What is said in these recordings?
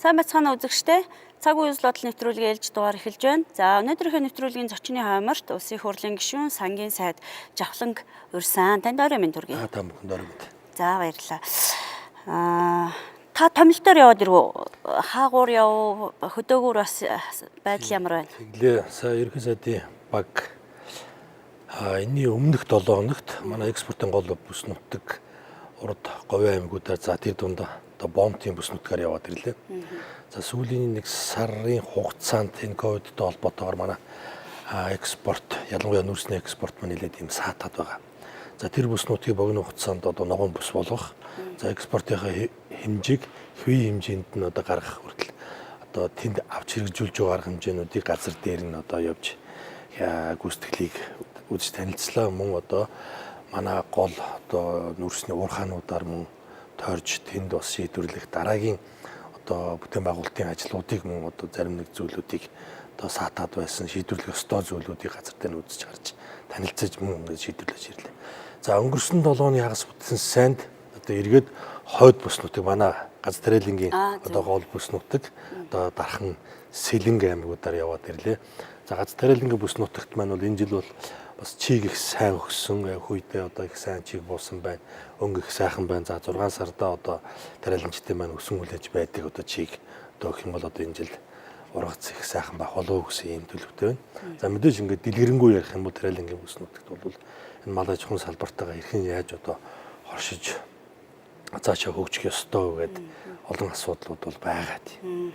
Сайн байцгаана үзэгчдээ. Цаг үеийн слот нэвтрүүлгийн ээлж дугаар эхэлж байна. За өнөөдрийнхөө нэвтрүүлгийн зочны хаамарт Улсын их хурлын гишүүн сангийн сайд Жавхланг урьсан. Танд орой минь төргий. Та бүхэнд орой минь. За баярлалаа. Та томилтоор яваад ирв үү? Хаагуур яв, хөдөөгөр бас байдал ямар байна? Тэглээ сая ерхий сайдын баг энэний өмнөх 7 хоногт манай экспортын гол бүс нутаг урд говийн аймагуудаар за тэр дунд бомтын бүс нутгаар яваад ирлээ. За сүүлийн нэг сарын хугацаанд энэ ковидтой холбоотойгоор манай экспорт ялангуяа нүүрсний экспорт маань нэлээд юм саатаад байгаа. За тэр бүс нутгийг богино хугацаанд ногоон бүс болгох. За экспортынхаа хэмжээг хэвийн хэмжээнд нь гаргах хүртэл тэнд авч хэрэгжүүлж байгаа арга хэмжээнүүдийг газар дээр нь явж гүйцэтгэлийг үзэж танилцлаа. Мөн манай гол нүүрсний уурхаануудаар мөн тойрж тэнд бас шийдвэрлэх дараагийн бүтээн байгуулалтын ажлуудыг мөн зарим нэг зүйлүүдийг саатаад байсан шийдвэрлэх ёстой зүйлүүдийг газар дээр нь үзэж харж танилцаж мөн ингээд шийдвэрлэж ирлээ. За өнгөрсөн 7 оны хагас бүтсэн сайнд эргээд хойд бүс нутаг манай Гац Тариалангийн гол бүс нутаг дархан Сэлэнг аймагуудаар яваад ирлээ. За Гац Тариалангийн бүс нутагт маань бол энэ жил бол бас чиг их сайн өгсөн. Хүйдээ их сайн чиг буусан байна. Өнгө их сайхан байна. За 6 сарда тариаланчдын маань өсөн хүлээж байдаг чиг өгөх юм бол энэ жил ургац их сайхан байх болов гэсэн юм төлөвтэй байна. За мэдээж ингээд дэлгэрэнгүй ярих юм бол тариалангийн бүс нутагт бол энэ мал аж ахуйн салбартайгаа хэрхэн яаж хоршиж цаашаа хөгжих ёстой гэдэг олон асуудлууд бол байгаа тийм.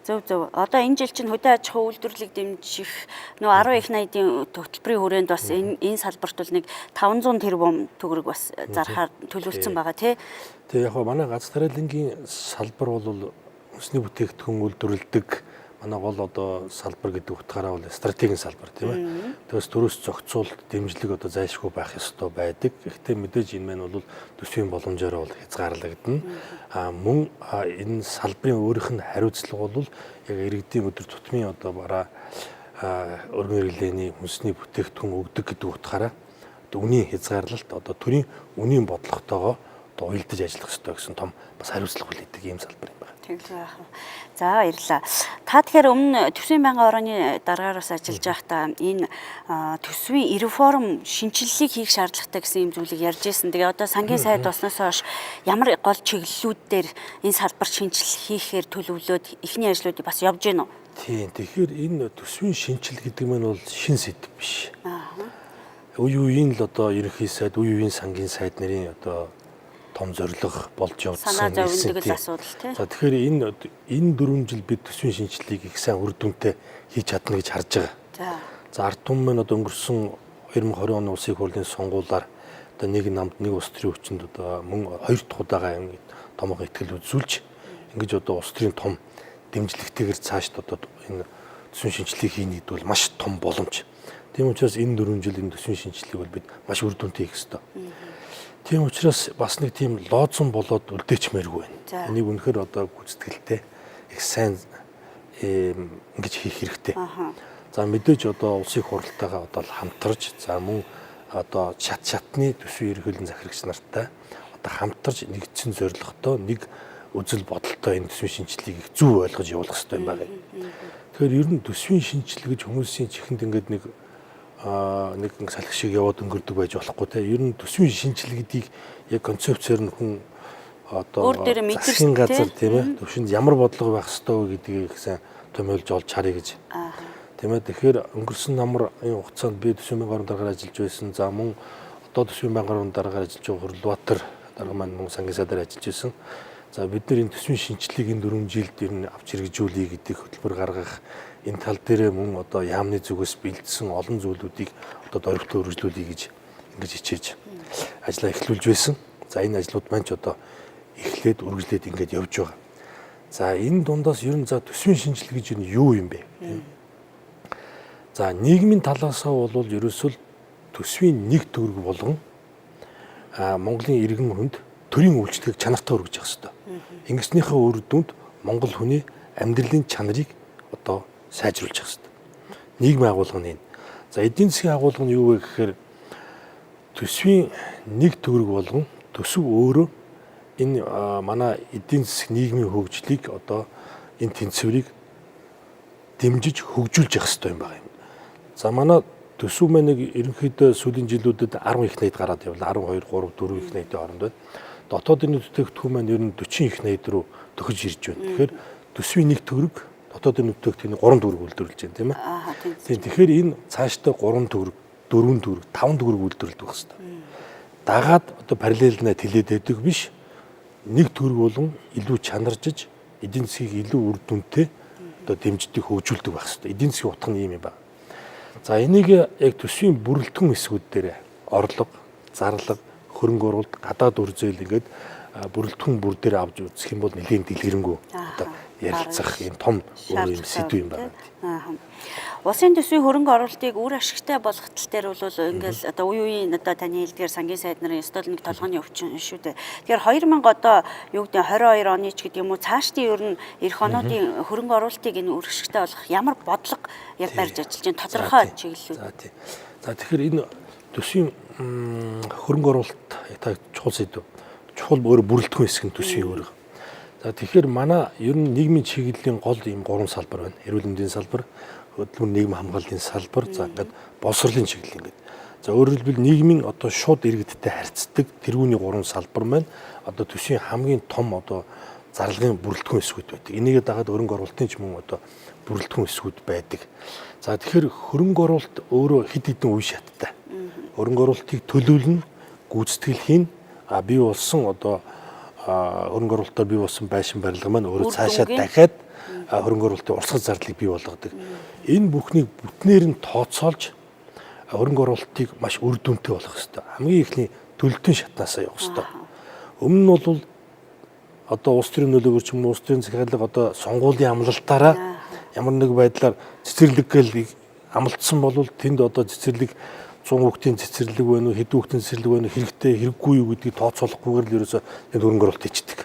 Зөв. Одоо энэ жил чинь хөдөө аж ахуй үйлдвэрлэлийг дэмжих 10 их найдын хөтөлбөрийн хүрээнд бас энэ салбарт бол нэг 500 тэрбум төгрөг бас зархаар төлөвлөсөн байгаа тий. Тэгээ яг манай Гац Тариалангийн салбар бол хүнсний бүтээгдэхүүн үйлдвэрлэдэг манай гол салбар гэдэг утгаараа бол стратегийн салбар тийм ээ. Тэгээс дөрөс зохицуулт дэмжлэг зайлшгүй байх ёстой байдаг. Гэхдээ мэдээж энэ маань бол төсвийн боломжоор бол хязгаарлагдана. Мөн энэ салбарын өөрийнх нь хариуцлага бол яг иргэдийн өдөр тутмын бараа өргөн хэрэглээний хүнсний бүтээгдэхүүн өгдөг гэдэг утгаараа үнийн хязгаарлалт төрийн үнийн бодлоготойгоо уялдаж ажиллах ёстой гэсэн том бас хариуцлага хүлээдэг ийм салбар юм байна. За баярлалаа. Та тэгэхээр өмнө төсвийн байнгын орооны дараараас ажиллаж байхдаа энэ төсвийн реформ шинжилгээг хийх шаардлагатай гэсэн юм зүйлийг ярьж ирсэн. Тэгээ одоо сангийн сайд болсноос хойш ямар гол чиглэлүүд дээр энэ салбарт шинжилгээ хийхээр төлөвлөөд эхний ажлуудыг бас явж гэнэ үү? Тийм. Тэгэхээр энэ төсвийн шинжилгээ гэдэг нь бол шин сэдв биш. Үе үеийн л ерөнхий сайд, үе үеийн сангийн сайд нарын том зорилго болж явсан санаа зовлондог асуудал тийм. За тэгэхээр энэ 4 жил бид төсвийн шинжилгээг их сайн үр дүнтэй хийж чадна гэж харж байгаа. За ард түмэн маань өнгөрсөн 2020 оны улсын их хурлын сонгуулиар нэг намд нэг улс төрийн хүчинд мөн 2 дахь удаага томоохон ихтгэл үзүүлж ингэж улс төрийн том дэмжлэгтэйгээр цааш энэ төсвийн шинжилгээг хийнэ гэдэг бол маш том боломж. Тийм учраас энэ 4 жил энэ төсвийн шинжилгээг бол бид маш үр дүнтэй хийх ёстой. Тийм учраас бас нэг тийм лоодсон болоод үлдээчмээргүй байна. Энийг үнэхээр гүйцэтгэлтэй их сайн ингэж хийх хэрэгтэй. За мэдээж улсын их хурлтайгаа хамтарч за мөн шатны төсвийн ерөнхийлөгчийн захирагч нартай хамтарч нэгдсэн зорилготой нэг үзэл бодолтой энэ төсвийн шинжилгээг их зөв ойлгож явуулах хэрэгтэй юм байна. Тэгэхээр ер нь төсвийн шинжилгээ гэж хүмүүсийн чихэнд ингээд нэг салхи шиг яваад өнгөрдөг байж болохгүй те. Ер нь төсвийн шинжилгээг яг концепцээр нь хүн засгийн газар тийм ээ төвшөнд ямар бодлого байх ёстой вэ гэдгийг их сайн томьёолж олж харъя гэж. Тийм ээ. Тэгэхээр өнгөрсөн намар энэ хугацаанд би төсвийн байнгын орон даргаар ажиллаж байсан. За мөн төсвийн байнгын орон даргаар ажиллаж байгаа Хөрлбаатар дарга маань мөн сангийн сайдаар ажиллаж байсан. За бид нар энэ төсвийн шинжилгээг энэ 4 жилд ер нь авч хэрэгжүүлэе гэдэг хөтөлбөр гаргах энэ тал дээр мөн яамны зүгээс бэлдсэн олон зүйлүүдийг дөрвөлтөөр үргэлжлүүлэе гэж ингэж хичээж ажиллаа эхлүүлж байсан. За энэ ажлууд маань ч эхлээд үргэлжлээд ингэж явж байгаа. За энэ дундаас ер нь төсвийн шинжилгээ гэж юу юм бэ? За нийгмийн талаасаа бол ерөөсөө төсвийн нэг төгрөг болгон Монголын иргэн хүнд төрийн үйлчлэгийг чанартай өргөж явах хэрэгтэй. Ингэснийхээ үр дүнд Монгол хүний амьдралын чанарыг сайжруулж явах хэрэгтэй. Нийгмийн агуулга нь энэ. За эдийн засгийн агуулга нь юу вэ гэхээр төсвийн нэг төгрөг болгон төсөв өөрөө энэ манай эдийн засаг нийгмийн хөгжлийг одоо энэ тэнцвэрийг дэмжиж хөгжүүлж явах хэрэгтэй юм байна. За манай төсөв маань нэг ерөнхийдөө сүүлийн жилүүдэд 10 их найд гараад явлаа. 12, 3, 4 их найдын хооронд байна. Дотоодын бүтээгдэхүүн маань ер нь 40 их найд руу төхөж ирж байна. Тэгэхээр төсвийн 1 төгрөг дотоодын бүтээгдэхүүний 3 төгрөг үйлдвэрлэж байна, тийм ээ. Тэгэхээр энэ цаашдаа 3 төгрөг, 4 төгрөг, 5 төгрөг үйлдвэрлэх хэрэгтэй. Дагаад одоо параллельнаа тэлээд байдаг биш. 1 төгрөг болон илүү чанаржиж эдийн засгийг илүү үр дүнтэй одоо дэмждэг, хөгжүүлдэг байх хэрэгтэй. Эдийн засгийн утга нь ийм юм байна. За энийг яг төсвийн бүрэлдэхүүн хэсгүүд дээр орлого, зарлага, хөрөнгө оруулалт, гадаад үр зээл ингээд бүрэлдэхүүн бүр дээр авч үзэх юм бол нэлийн дэлгэрэнгүй одоо ярилцах юм том юм сэдв юм байна. Улсын төсвийн хөрөнгө оруулалтыг үр ашигтай болгох тал дээр бол ингээл одоо үеийн одоо таны хэлдгээр сангийн сайд нарын стол нэг толгойн өвчин шүү дээ. Тэгэхээр 2000 одоо юу гэдэг 22 оны ч гэдэг юм уу цаашдын ер нь эх онуудын хөрөнгө оруулалтыг энэ үр ашигтай болгох ямар бодлого яг барьж ажиллаж байна тодорхой чиглэлүүд. За тийм. За тэгэхээр энэ төсвийн хөрөнгө оруулалт та чухал сэдв. Чухал өөр бүрэлдэхүүн хэсэг нь төсвийн өөрөө. За тэгэхээр манай ер нь нийгмийн чиглэлийн гол ийм 3 салбар байна. Эрүүл мэндийн салбар, хөдөлмөр нийгэм хамгааллын салбар, за ингээд боловсролын чиглэл ингээд. За өөрөөр хэлбэл нийгмийн одоо шууд иргэдтэй харьцдаг тэргүүний 3 салбар маань одоо төсвийн хамгийн том одоо зарлагын бүрэлдэхүүн хэсгүүд байдаг. Энийгээ дагаад хөрөнгө оруулалтын ч мөн одоо бүрэлдэхүүн хэсгүүд байдаг. За тэгэхээр хөрөнгө оруулалт өөрөө хэд хэдэн үе шаттай. Хөрөнгө оруулалтыг төлөвлөн, гүйцэтгэл хийн, бий болсон одоо хөрөнгө оруулалтаар бий болсон байшин барилга маань өөрөө цаашаа дахиад хөрөнгө оруулалтын урсгал зардлыг бий болгодог. Энэ бүхнийг бүтнээр нь тооцоолж хөрөнгө оруулалтыг маш үр дүнтэй болгох хэрэгтэй. Хамгийн ихний төлөлтийн шатнаасаа явах хэрэгтэй. Өмнө нь бол одоо улс төрийн нөлөөгөөр ч юм уу улс төрийн захиалга одоо сонгуулийн амлалтаараа ямар нэг байдлаар цэцэрлэг гэл амлалтсан бол тэнд одоо цэцэрлэг 100 хүүхдийн цэцэрлэг байна уу, хэдэн хүүхдийн цэцэрлэг байна уу, хэрэгтэй хэрэггүй юу гэдгийг тооцоолохгүйгээр л ерөөсөө энэ хөрөнгө оруулалт хийдэг.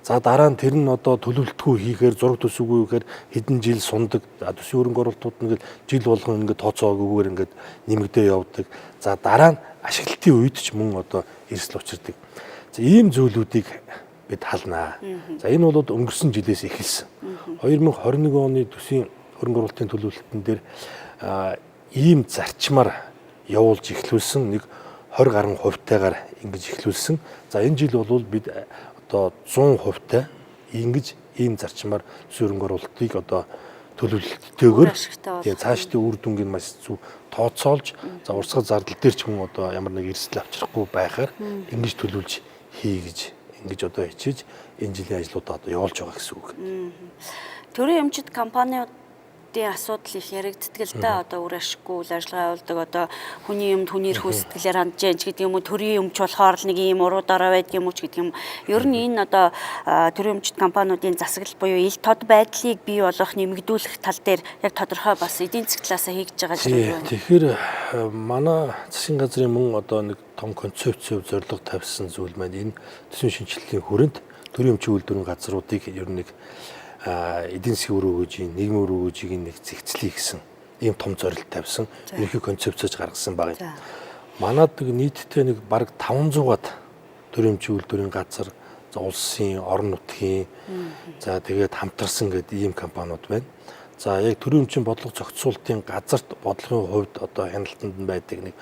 За дараа нь тэр нь одоо төлөвлөлтгүй хийхээр зураг төсөвгүй гэхээр хэдэн жил сундаг. Төсвийн хөрөнгө оруулалтууд ингээд жил болгон ингээд тооцоогүйгээр ингээд нэмэгдээ явдаг. За дараа нь ашиглалтын үед ч мөн одоо эрсдэл учирдаг. За ийм зүйлүүдийг бид халнаа. За энэ бол өнгөрсөн жилээс эхэлсэн. 2021 оны төсвийн хөрөнгө оруулалтын төлөвлөлтөн дээр ийм зарчмаар явуулж эхлүүлсэн нэг 20 гаруй хувьтайгаар ингэж эхлүүлсэн. За энэ жил бол бид одоо 100% ингэж ийм зарчмаар хөрөнгө оруулалтыг одоо төлөвлөлттэйгээр тэгээ цаашдын үр дүнгийн маш зөв тооцоолж за урсгал зардал дээр ч юм одоо ямар нэг эрсдэл авчрахгүй байхаар ингэж төлөвлөж хий гэж ингэж одоо хичээж энэ жилийн ажлуудаа одоо явуулж байгаа гэсэн үг. Төрийн эмчит компаниудын асуудал их яригддаг л да. Одоо үр ашиггүй үйл ажиллагаа явуулдаг. Одоо хүний юмд хүний эрх сэтгэлээр хандж яаж гэдэг юм уу, төрийн өмч болохоор л нэг ийм уруудаараа байдаг юм уу ч гэдэг юм. Ер нь энэ одоо төрийн эмчит компаниудын засаглал буюу ил тод байдлыг бий болгох, нэмэгдүүлэх тал дээр яг тодорхой бас эдийн засгийн талаас хийж байгаа зүйл байна. Тэгэхээр манай засгийн газрын мөн одоо нэг том концепцийн зорилго тавьсан зүйл маань энэ төсвийн шинжилгээний хүрээнд төрийн эмчийн үйлдвэрийн газруудыг ер нь нэг эдийн засгийн үр өгөөжийн, нийгмийн үр өгөөжийг нэг зэгцлэе гэсэн ийм том зорилт тавьсан. Ерөнхий концепцож гаргасан баг юм. Манад нийтдээ нэг бараг 500-аад төрийн эмчийн үйлдвэрийн газар, за улсын, орон нутгийн, за тэгээд хамтарсан гэдэг ийм компаниуд байна. За яг төрийн эмчийн бодлого зохицуулалтын газарт бодлогын хувьд одоо хяналтанд нь байдаг нэг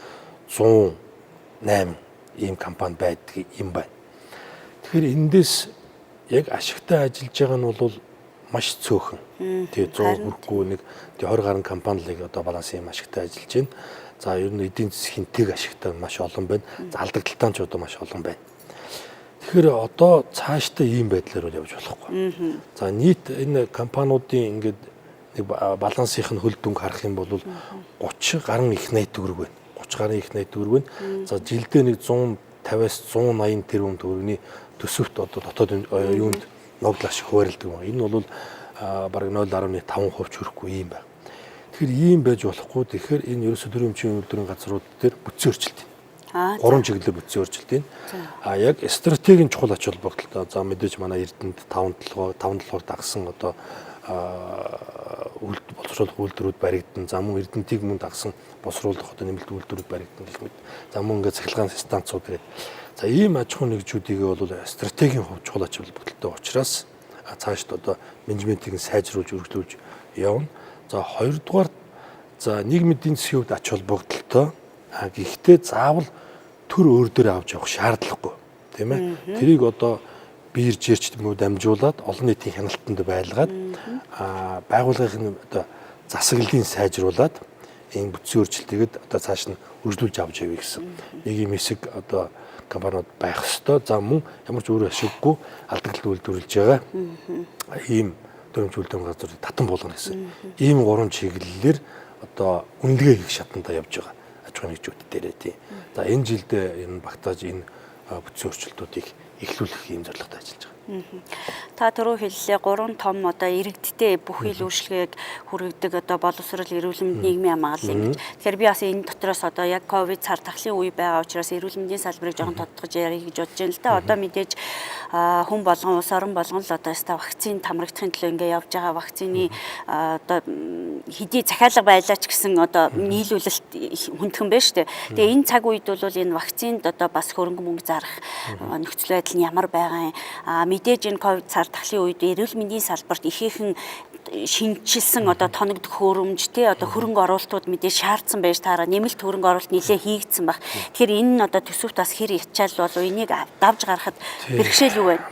108 ийм компани байдаг юм байна. Тэгэхээр эндээс яг ашигтай ажиллаж байгаа нь бол маш цөөхөн. Тэгээ 100 хүрэхгүй нэг 20 гаруй компаниг одоо балансын ашигтай ажиллаж байна. За ер нь эдийн засгийн тэг ашигтай маш олон байна. За алдагдaltaан ч одоо маш олон байна. Тэгэхээр одоо цаашдаа ийм байдлаар явж болохгүй. За нийт энэ компаниудын ингээд нэг балансынх нь хөл дүнг харах юм бол 30 гаруй их найт төгрөг байна. 30 гаруй их найт төгрөг байна. За жилдээ нэг 150-аас 180 тэрбум төгрөгийн төсөвт одоо дотоод юунд ногдол ашиг хуваарлдаг юм. Энэ бол бараг 0.5% ч хүрэхгүй юм байна. Тэгэхээр ийм байж болохгүй. Тэгэхээр энэ ерөөсө төрийн эмчийн үйлдвэрийн газрууд дээр бүтцийн өөрчлөлт. 3 чиглэлээр бүтцийн өөрчлөлт юм. Яг стратегийн чухал ач холбогдолтой. За мэдээж манай Эрдэнэт 5-7-оор дагсан одоо боловсруулах үйлдвэрүүд баригдан. За мөн Эрдэнэтийг мөн дагсан боловсруулах одоо нэмэлт үйлдвэрүүд баригдан гэх мэт. За мөн ингээд цахилгаан станцууд гэдэг. За ийм аж ахуй нэгжүүдийг бол стратегийн хувьд чухал ач холбогдолтой учраас цаашд одоо менежментийг сайжруулж өргөжлүүлж явна. За хоёрдугаар за нийгмийн эдийн засгийн хувьд ач холбогдолтой. Гэхдээ заавал төр өөр дээр авч явах шаардлагагүй тийм ээ. Тэрийг одоо биер жирч юм уу дамжуулаад олон нийтийн хяналтанд байлгаад байгууллагын одоо засаглалын сайжруулад энэ бүтцийн өөрчлөлтийг одоо цааш нь өргөжлүүлж авч явъя гэсэн. Нэг юм хэсэг одоо компаниуд байх ёстой. За мөн ямар ч өөр ашиггүй алдагдлыг үйлдвэрлэж байгаа ийм төрөмж үйлдвэрийн газрыг татан болгоно гэсэн. Ийм гурван чиглэлээр одоо үнэлгээ хийх шатанда явж байгаа аж ахуйн нэгжүүд дээрээ тийм. За энэ жилд энэ багтааж энэ бүтцийн өөрчлөлтүүдийг эхлүүлэх ийм зорилготой ажиллаж байгаа. Та түрүү хэллээ 3 том одоо иргэдтэй бүх ил үйлчлэгийг хүргэдэг одоо боловсрол эрүүл мэндийн нийгмийн хамгааллын гэж. Тэгэхээр би бас энэ дотроос одоо яг ковид цар тахлын үе байгаа учраас эрүүл мэндийн салбарыг жоохон тодтогч ярих гэж бодож байна л да. Одоо мэдээж хүн болгон улс орон болгон л одоо яста вакцины тамрагдахын төлөө ингээ явж байгаа вакцины одоо хэдий захиалга байлаач гэсэн одоо нийлүүлэлт хүндхэн байна шүү дээ. Тэгээ энэ цаг үед бол энэ вакцинд одоо бас хөрөнгө мөнгө зарах нөхцөл байдал нь ямар байгаа юм. Мэдээж энэ ковид цар тахлын үед эрүүл мэндийн салбарт ихээхэн шинжилсэн одоо тоногдох хөрөмж тий одоо хөрөнгө оруулалтууд мэдээж шаардсан байж таараа нэмэлт хөрөнгө оруулалт нэлээ хийгдсэн баг. Тэгэхээр энэ нь одоо төсөвт бас хэр ячаал болов энийг давж гаргахад бэрхшээл юу байна?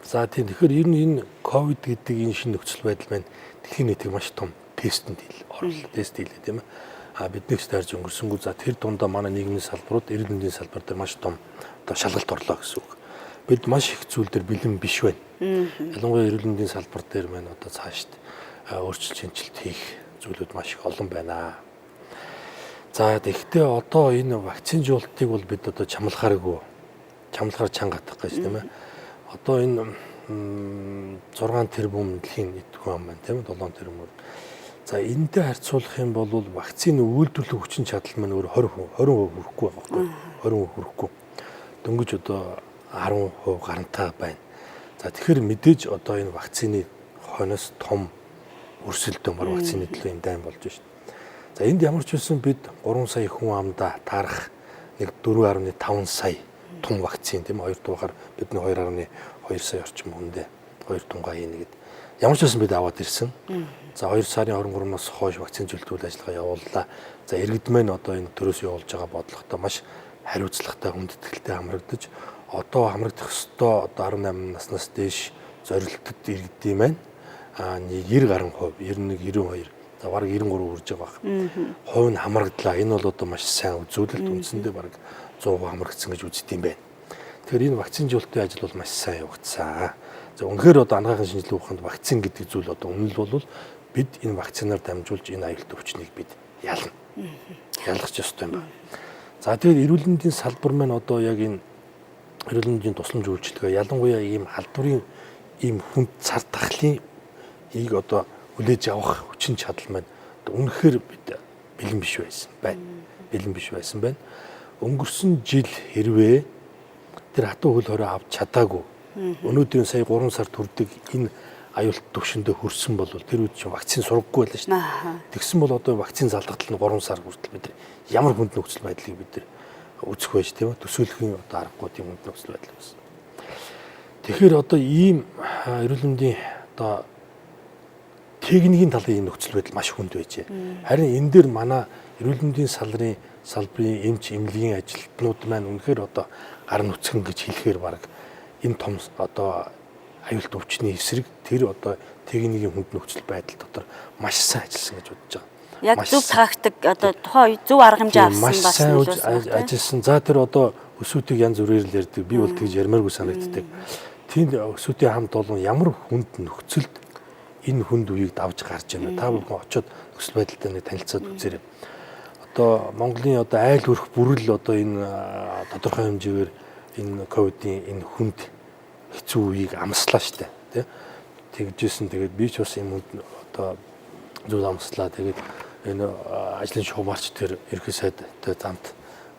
За тийм тэгэхээр энэ ковид гэдэг энэ шинэ нөхцөл байдал маань дэлхийн нийтийн маш том тестэнд тест хийлээ тийм ээ. Биднээс дайрж өнгөрсөнгөө за тэр дундаа манай нийгмийн салбарууд эрүүл мэндийн салбар дээр маш том одоо шалгалт орлоо гэсэн үг. Бид маш их зүйл дээр бэлэн биш байна. Ялангуяа эрүүл мэндийн салбар дээр маань одоо цаашд өөрчлөлт шинжилт хийх зүйлүүд маш их олон байна. За тэгэхдээ одоо энэ вакцины жуултыг бол бид одоо чамлахаар чанга хатах гэж тийм ээ. Одоо энэ 6 тэрбум дэлхийн нийт хүн байна тийм ээ 7 тэрбум. За энэтэй харьцуулах юм бол вакцины үйлдвэрлэх хүчин чадал маань өөр 20% хүрэхгүй байгаа байхгүй. 20% хүрэхгүй. Дөнгөж одоо 10% гарантай байна. За тэгэхээр мэдээж одоо энэ вакцины хойноос том өрсөлдөөн бар вакцины төлөө юм дайм болж байна. За энд ямар ч байсан бид 3 сая хүн амдаа таарах нэг 4.5 сая тун вакцин тийм 2 дугаар бидний 2.2 сая орчим хүндээ 2 тунгаа хийнэ гэд. Ямар ч байсан бид аваад ирсэн. За 2 сарын 23-наас хойш вакцины зөвлөлт ажиллагаа явууллаа. За иргэд маань одоо энэ төрөөс явуулж байгаа бодлоготой маш хариуцлагатай хүндэтгэлтэй хамрагдаж одоо хамрагдах ёстой одоо 18 наснаас дээш зорилтод иргэдийн маань 90 гаруй хувь 91 92 за бараг 93 хүрж байгаа баг. Хувь нь хамрагдлаа. Энэ бол одоо маш сайн үзүүлэлт үндсэндээ бараг 100% хамрагдсан гэж үздэг юм байна. Тэгэхээр энэ вакцины жуултын ажил бол маш сайн явагдсан. За үнэхээр одоо анагаахын шинжилгээ ухаанд вакцин гэдэг зүйл одоо үнэн л бол бид энэ вакцинаар дамжуулж энэ аюултай өвчнийг бид ялна. Ялгах ёстой юм байна. За тэгээд эрүүл мэндийн салбар маань одоо яг энэ эрүүл мэндийн тусламж үйлчилгээ ялангуяа ийм халдварын ийм хүнд цар тахлын ийг одоо хүлээж авах хүчин чадал маань үнэхээр бид бэлэн биш байсан байна. Бэлэн биш байсан байна. Өнгөрсөн жил хэрвээ тэр хатуу хөл хорой авч чадаагүй өнөөдрийн сая 3 сард хүрдэг энэ аюулт төвшөндөө хүрсэн бол тэр үед чинь вакцин сургахгүй байлаа шүү дээ. Тэгсэн бол одоо вакцин залгалтал нь 3 сар хүртэл бид ямар хүнд нөхцөл байдлыг бид үзэх байж тийм үү төсөөлөхийн одоо аргагүй тийм хүнд нөхцөл байдал байсан. Тэгэхээр одоо ийм эрүүл мэндийн одоо техникийн талын нөхцөл байдал маш хүнд байжээ. Харин энэ дээр манай эрүүл мэндийн салбарын эмч эмнэлгийн ажилтнууд маань үнэхээр одоо гар нүцгэн гэж хэлэхээр баг энэ том одоо аюулт өвчний эсрэг тэр одоо техникийн хүнд нөхцөл байдал дотор маш сайн ажилласан гэж бодож байгаа. Яг зөв тактик одоо тухайн үед зөв арга хэмжээ авсан бас нөлөөсөн ажилласан. За тэр одоо өсвүүдийг янз бүрээр л ярьдаг. Би бол тэгж ярмааргүй санагддаг. Тийм өсвүүдийн хамт олон ямар хүнд нөхцөлд энэ хүнд үеийг давж гарч байна. Та бүхэн очиод нөхцөл байдалтай нэг танилцаад үзээрэй. Одоо Монголын одоо айл хүрэх бүрэл одоо энэ тодорхой хэмжээгээр энэ ковидын энэ хүнд хэцүү үеийг амслаа штэ тий. Тэгжсэн тэгээд би ч бас юм одоо зүйл амслаа. Тэгээд энэ ажлын шугамарч тэр ерхий сайдтай замд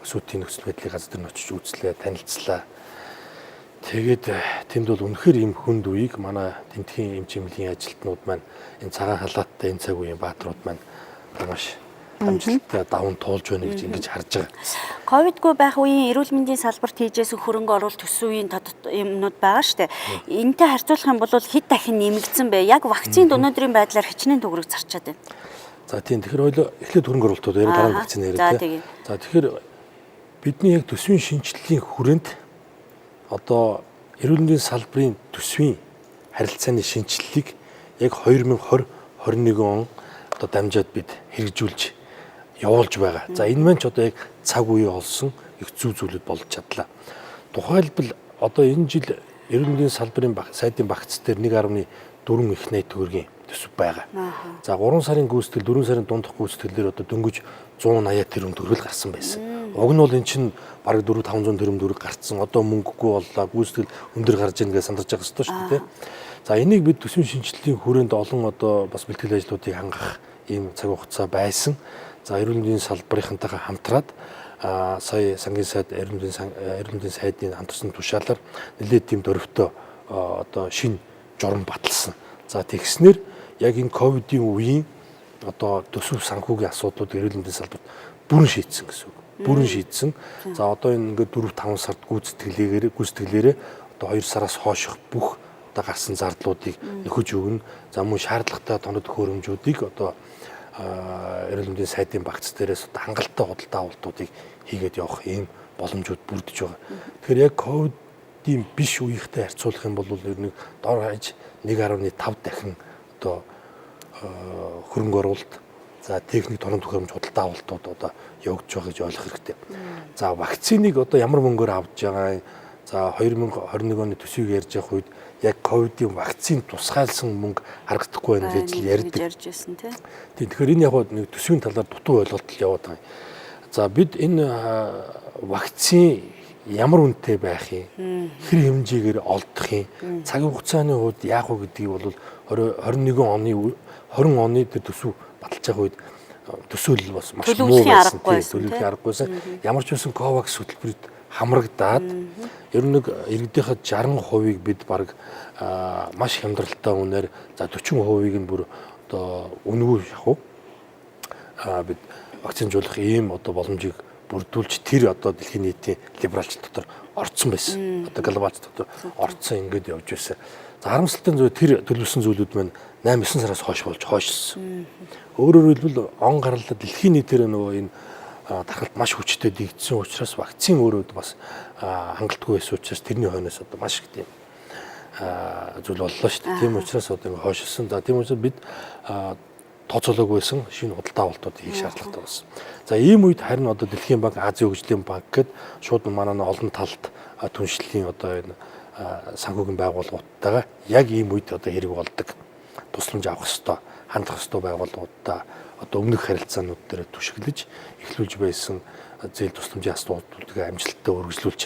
өсвүүдийн нөхцөл байдлыг газар дээр очиж үзлээ, танилцлаа. Тэгээд тэнд бол үнэхээр ийм хүнд үеийг манай тентхийн эмч эмнэлгийн ажилтнууд маань энэ цагаан халааттай энэ цаг үеийн бааtruуд маань маш амжилттай даван туулж байна гэж ингэж харж байгаа. Ковидгүй байх үеийн эрүүл мэндийн салбарт хийжсэн хөрөнгө оруулалт төсвийн юмнууд байгаа шүү дээ. Энэтэй харьцуулах юм бол хэд дахин нэмэгдсэн бэ? Яг вакцинд өнөөдрийн байдлаар хичнээн төгрөг зарчаад байна. За тийм тэгэхээр ойлоо эхлээд хөрөнгө оруулалтууд яриа дараа нь вакцины яриа тийм. За тэгэхээр бидний яг төсвийн шинжилгээний хүрээнд одоо эрүүл мэндийн салбарын төсвийн харилцааны шинжилгээг яг 2020-21 он одоо дамжаад бид хэрэгжүүлж явуулж байгаа. За энэ маань ч одоо яг цаг үе олсон их зүй зүйлүүд болж чадлаа. Тухайлбал одоо энэ жил эрүүл мэндийн салбарын сайдын багц дээр 1.4 их 80 төгрөгийн төсөв байгаа. За 3 сарын гүйцэтгэл 4 сарын дундах гүйцэтгэлээр одоо дөнгөж 180 тэрбум төгрөг гарсан байсан. Уг нь бол эн чинь бараг 400-500 тэрбум төгрөг гарцсан. Одоо мөнгөгүй боллоо. Гүйцэтгэл өндөр гарч ийн гэж сандарч байгаа хэвчээ шүү дээ. За энийг бид төсвийн шинжилгээний хүрээнд олон одоо бас бэлтгэл ажлуудыг хангах ийм цаг хугацаа байсан. За эрүүл мэндийн салбарынхантайгаа хамтраад сая сангийн сайд эрүүл мэндийн сайдын хамтарсан тушаалаар нэлээд тийм дөрвөтөө одоо шинэ журам баталсан. За тэгснэр яг энэ ковидын үеийн одоо төсөв санхүүгийн асуудлууд эрүүл мэндийн салбарт бүрэн шийдсэн гэсэн үг. Бүрэн шийдсэн. За одоо энэ ингээд 4-5 сард гүйцэтгэлээрээ одоо 2 сараас хойших бүх одоо гарсан зардлуудыг нөхөж өгнө. За мөн шаардлагатай тоног төхөөрөмжүүдийг одоо эрүүл мэндийн сайдын багц дээрээс одоо хангалттай худалдаа авалтуудыг хийгээд явах ийм боломжууд бүрдэж байгаа. Тэгэхээр яг ковидын биш үеийнхтэй харьцуулах юм бол ер нь дор хаяж 1.5 дахин одоо хөрөнгө оруулалт, за техник тоног төхөөрөмж худалдаа авалтууд одоо явагдаж байгаа гэж ойлгох хэрэгтэй. За вакциныг одоо ямар мөнгөөр авч байгаа. За 2021 оны төсвийг ярьж явах үед яг ковидын вакцин тусгайлсан мөнгө харагдахгүй байна гэж ярьдаг. Ярьжсэн тийм. Тэгэхээр энэ яг нэг төсвийн талаар дутуу ойлголт яваад байгаа. За бид энэ вакцин ямар үнэтэй байх юм, хэр хэмжээгээр олдох юм, цагийн хугацааны хувьд яах вэ гэдгийг бол 20 оны тэр төсөв баталж байгаа үед төсөөлөл бас маш муу байсан. Төлөвлөхийн аргагүйсэн. Ямар ч байсан ковакс хөтөлбөрөд хамрагдаад ер нь иргэдийнхээ 60%-ийг бид баг маш хямдралтай үнээр за 40%-ийг нь бүр одоо үнэгүй шахав бид вакцинжуулах ийм одоо боломжийг бүрдүүлж тэр одоо дэлхийн нийтийн либералч дотор орцсон байсан. Одоо глобалч дотор орцсон ингэж явж байсан. За харамсалтай нь тэр төлөвлөсөн зүйлүүд маань 8-9 сараас хойш болж хойшилсан. Өөрөөр хэлбэл он гарлаа дэлхийн нийтээр нөгөө энэ тархалт маш хүчтэй дэгдсэн учраас вакцин өөрөө бас хангалтгүй байсан учраас тэрний хойноос одоо маш их тийм зүйл боллоо шүү дээ. Тийм учраас одоо ингэ хойшилсан. За тийм учраас бид тооцоолоог байсан шинэ худалдаа авалтууд хийх шаардлагатай болсон. За ийм үед харин одоо Дэлхийн банк, Азийн хөгжлийн банк гэд шууд манай олон талт түншлэлийн одоо энэ санхүүгийн байгууллагуудтайгаа яг ийм үед одоо хэрэг болдог. Тусламж авах ёстой, хандах ёстой байгууллагуудтай одоо өмнөх харилцаанууд дээр түшиглэж эхлүүлж байсан зээл тусламжийн асуудлуудыг амжилттай үргэлжлүүлж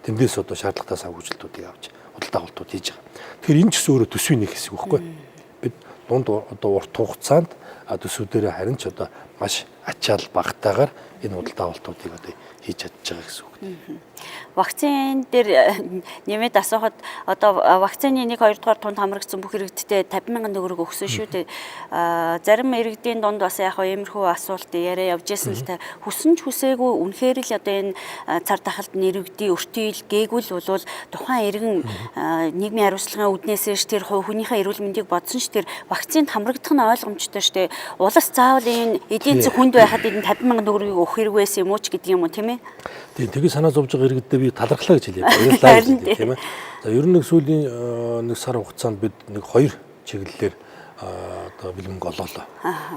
тэндээс одоо шаардлагатай санхүүжилтүүдийг авч худалдаа авалтууд хийж байгаа. Тэгэхээр энэ ч гэсэн өөрөө төсвийн нэг хэсэг байхгүй. Бид дунд одоо урт хугацаанд төсвүүдээр харин ч одоо маш ачаал багтаагаар энэ худалдаа авалтуудыг одоо хийж чадж байгаа гэсэн үг. Вакцин дээр нэмээд асуухад одоо вакцины 1-2 дугаар тунд хамрагдсан бүх иргэдтэй 50,000 төгрөг өгсөн шүү дээ. Зарим иргэдийн дунд бас яг иймэрхүү асуулт яриа явж байсан л та хүсэн ч хүсээгүй үнэхээр л одоо энэ цар тахалд нэрвэгдий өртөйл гээгүүл бол тухайн иргэн нийгмийн хариуцлагын үүднээс тэр хүнийхээ эрүүл мэндийг бодсон ш тэр вакцинд хамрагдах нь ойлгомжтой шүү дээ. Улас заавал энэ эдийн засаг хүнд байхад энэ 50,000 төгрөгийг өгөх хэрэг байсан юм уу ч гэдэг юм уу тийм ээ? Тийм тэгээ санаа зовж байгаа иргэдээ би талархлаа гэж хэлье. Баярлалаа гэж хэлье тийм ээ. За ер нь сүүлийн нэг сар хугацаанд бид нэг 2 чиглэлээр одоо бэлмэнг олоолоо.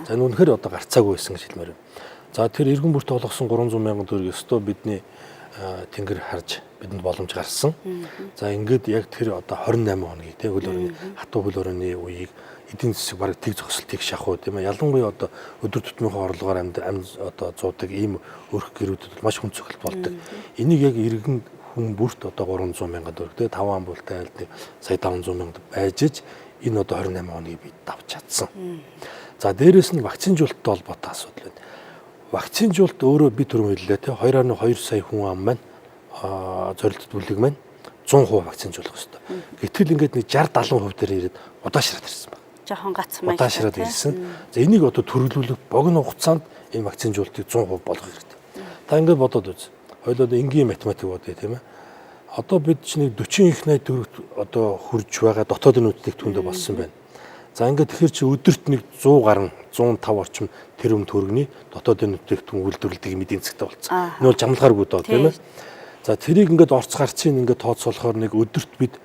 За энэ үнэхээр одоо гарцаагүй байсан гэж хэлмээр байна. За тэр эргэн бүрт олгосон 300,000 төгрөг өстөө бидний тэнгэр харж бидэнд боломж гарсан. За ингээд яг тэр одоо 28 хоногийг тийм хөл хорины хатуу хөл хорины үеийг эдийн засаг бараг тэг зогсолтыг шахуу тийм ээ. Ялангуяа одоо өдөр тутмынхаа орлогоор амьд одоо зуудаг ийм өрх гэрүүдэд маш хүн цогцолт болдог. Энийг яг иргэн хүн бүрт одоо 300,000 төгрөг тийм 5 амбултай айлд сая 500,000 байж энэ одоо 28 хоногийг бид давж чадсан. За дээрэс нь вакцинжуулалттай холбоотой асуудал байна. Вакцинжуулалт өөрөө би түрүү хэллээ тийм 2.2 сая хүн ам маань зорилттой бүлэг маань 100% вакцинжуулах хэрэгтэй. Гэтэл ингээд нэг 60-70% дээр ирээд удаашраад ирсэн байна. жоохон гацмай удаашраад ирсэн. За энийг одоо төрөлжүүлэх богино хугацаанд энэ вакцинжуулалтыг 100% болгох хэрэгтэй. Та ингээд бодоод үз. Хоёул одоо энгийн математик бодъё тийм ээ. Одоо бид чинь 40 их 80 төгрөгт одоо хурж байгаа дотоодын бүтээгдэхүүндээ болсон байна. За ингээд тэгэхээр чи өдөрт нэг 100 гаруй 105 орчим тэрбум төгрөгийн дотоодын бүтээгдэхүүн үйлдвэрлэдэг эдийн засгтай болсон. Энэ бол жамлахааргүй доо тийм ээ. За тэрийг ингээд орц гарцын ингээд тооцоолохоор нэг өдөрт бид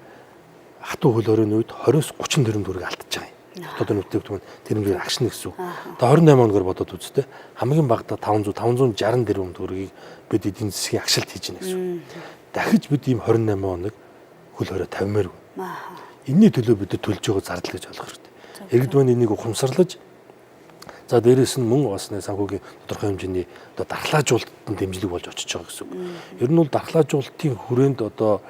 хатуу хөл хорионы үед 20-30 тэрбум төгрөг алдчихж байгаа юм. Дотоодын бүтээгдэхүүн тэрбумээр агшна гэсэн үг. Одоо 28 хоногор бодоод үзтээ хамгийн багадаа 560 тэрбум төгрөгийг бид эдийн засгийн агшилт хийж гэнэ гэсэн үг. Дахиж бид ийм 28 хоног хөл хорой тавимааргүй. Энийний төлөө бид төлж байгаа зардал гэж ойлгох хэрэгтэй. Иргэдмийн энийг ухамсарлаж за дээрэс нь мөн бас санхүүгийн тодорхой хэмжээний одоо дархлаажуулалтанд дэмжлэг болж очиж байгаа гэсэн үг. Ер нь бол дархлаажуулалтын хүрээнд одоо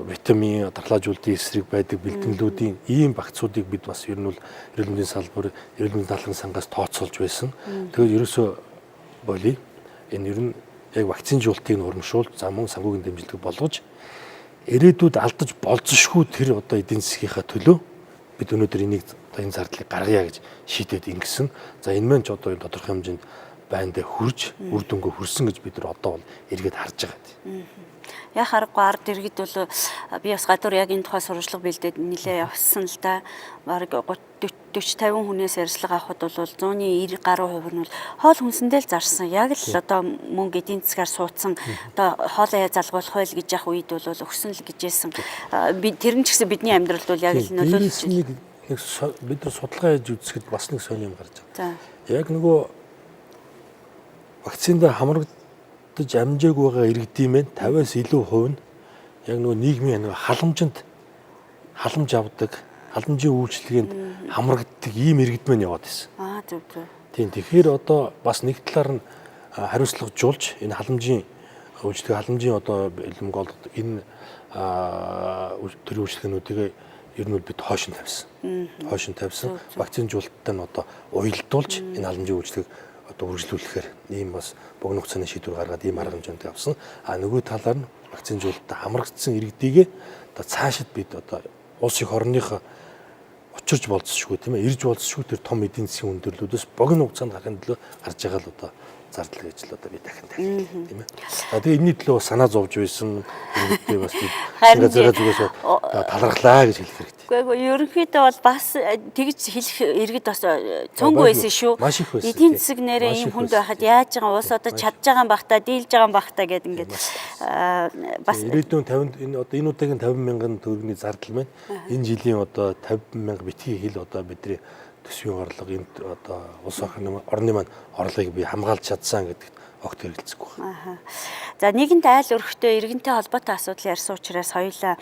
витамин дархлаажуулалтын эсрэг байдаг бэлтгэлүүдийн ийм багцуудыг бид бас ер нь бол эрүүл мэндийн салбар, эрүүл мэндийн даалгаврын сангаас тооцоолж байсан. Тэгээд ерөөсөө болий энэ ер нь яг вакцинжуулалтыг урамшуул за мөн санхүүгийн дэмжлэг болгож ирээдүйд алдаж болзошгүй тэр одоо эдийн засгийнхаа төлөө бид өнөөдөр энийг энэ зардлыг гаргая гэж шийдээд ингэсэн. За энэ маань ч одоо энэ тодорхой хэмжээнд байндаа хурж үр дүнгээ хүрсэн гэж бид нар одоо бол эргээд харж байгаа. Яг харахгүй ард иргэд бол би бас гадуур яг энэ тухай сурвалжлага бэлдээд нэлээ явсан л да. Бараг 40-50 хүнээс ярьцлага авахд бол 190 гаруй хувь нь бол хоол хүнсэндээ л зарсан. Яг л одоо мөнгө эдийн засгаар суудсан одоо хоолоо залгуулах байл гэж явах үед бол өгсөн л гэжсэн. Би тэр нь ч гэсэн бидний амьдралд бол яг л нөлөөлж бид нар судалгаа хийж үзэхэд бас нэг сони юм гарч байгаа. Яг нөгөө вакцинд хамрагдаж амжаагүй байгаа иргэдийн мэн 50-аас илүү хувь нь яг нөгөө нийгмийн халамжинд халамж авдаг, халамжийн үйлчлэгэнд хамрагддаг ийм иргэд мэн яваад байсан. Зөв. Тийм тэгэхээр одоо бас нэг талаар нь хариуцлагажуулж энэ халамжийн үйлчлэг халамжийн одоо бэлэмг олгод энэ төр үйлчлэгнүүдийг ер нь бид хойшин тавьсан. Вакцинжуулалттай нь одоо уялдуулж энэ халамжийн үйлчлэг одоо үргэлжлүүлэхээр ийм бас богино хугацааны шийдвэр гаргаад ийм арга хэмжээнд явсан. Нөгөө талаар нь вакцинжуулалтад хамрагдсан иргэдийгээ одоо цаашид бид одоо улс их орныхоо очирч болцсошгүй тийм ээ ирж болцсошгүй тэр том эдийн засгийн өндөрлөлөөс богино хугацаанд гарахын төлөө гарч байгаа л одоо зардал гэж л одоо би дахин тийм ээ. За тэгээ энэний төлөө санаа зовж байсан иргэдээ бас бид ингээ зэрэг зүгээс талархлаа гэж хэлэх хэрэгтэй. Гэхдээ ерөнхийдөө бол бас тэгж хэлэх иргэд бас цөөнгүй байсан шүү. Эдийн засаг нэрээ ийм хүнд байхад яаж байгаа улс одоо чадж байгаа юм бахта, дийлж байгаа юм бахта гэдэг ингээд бас ирээдүйн 50 энэ одоо энэ удаагийн 50 мянган төгрөгийн зардал маань энэ жилийн одоо 50 мянга битгий хэл одоо бидний төсвийн орлого энд одоо улс орны маань орлогыг би хамгаалж чадсан гэдэгт огт хэрэгэлцэхгүй байна. За нийгэмд айл өрхтөө иргэнтэй холбоотой асуудал ярьсан учраас хоёулаа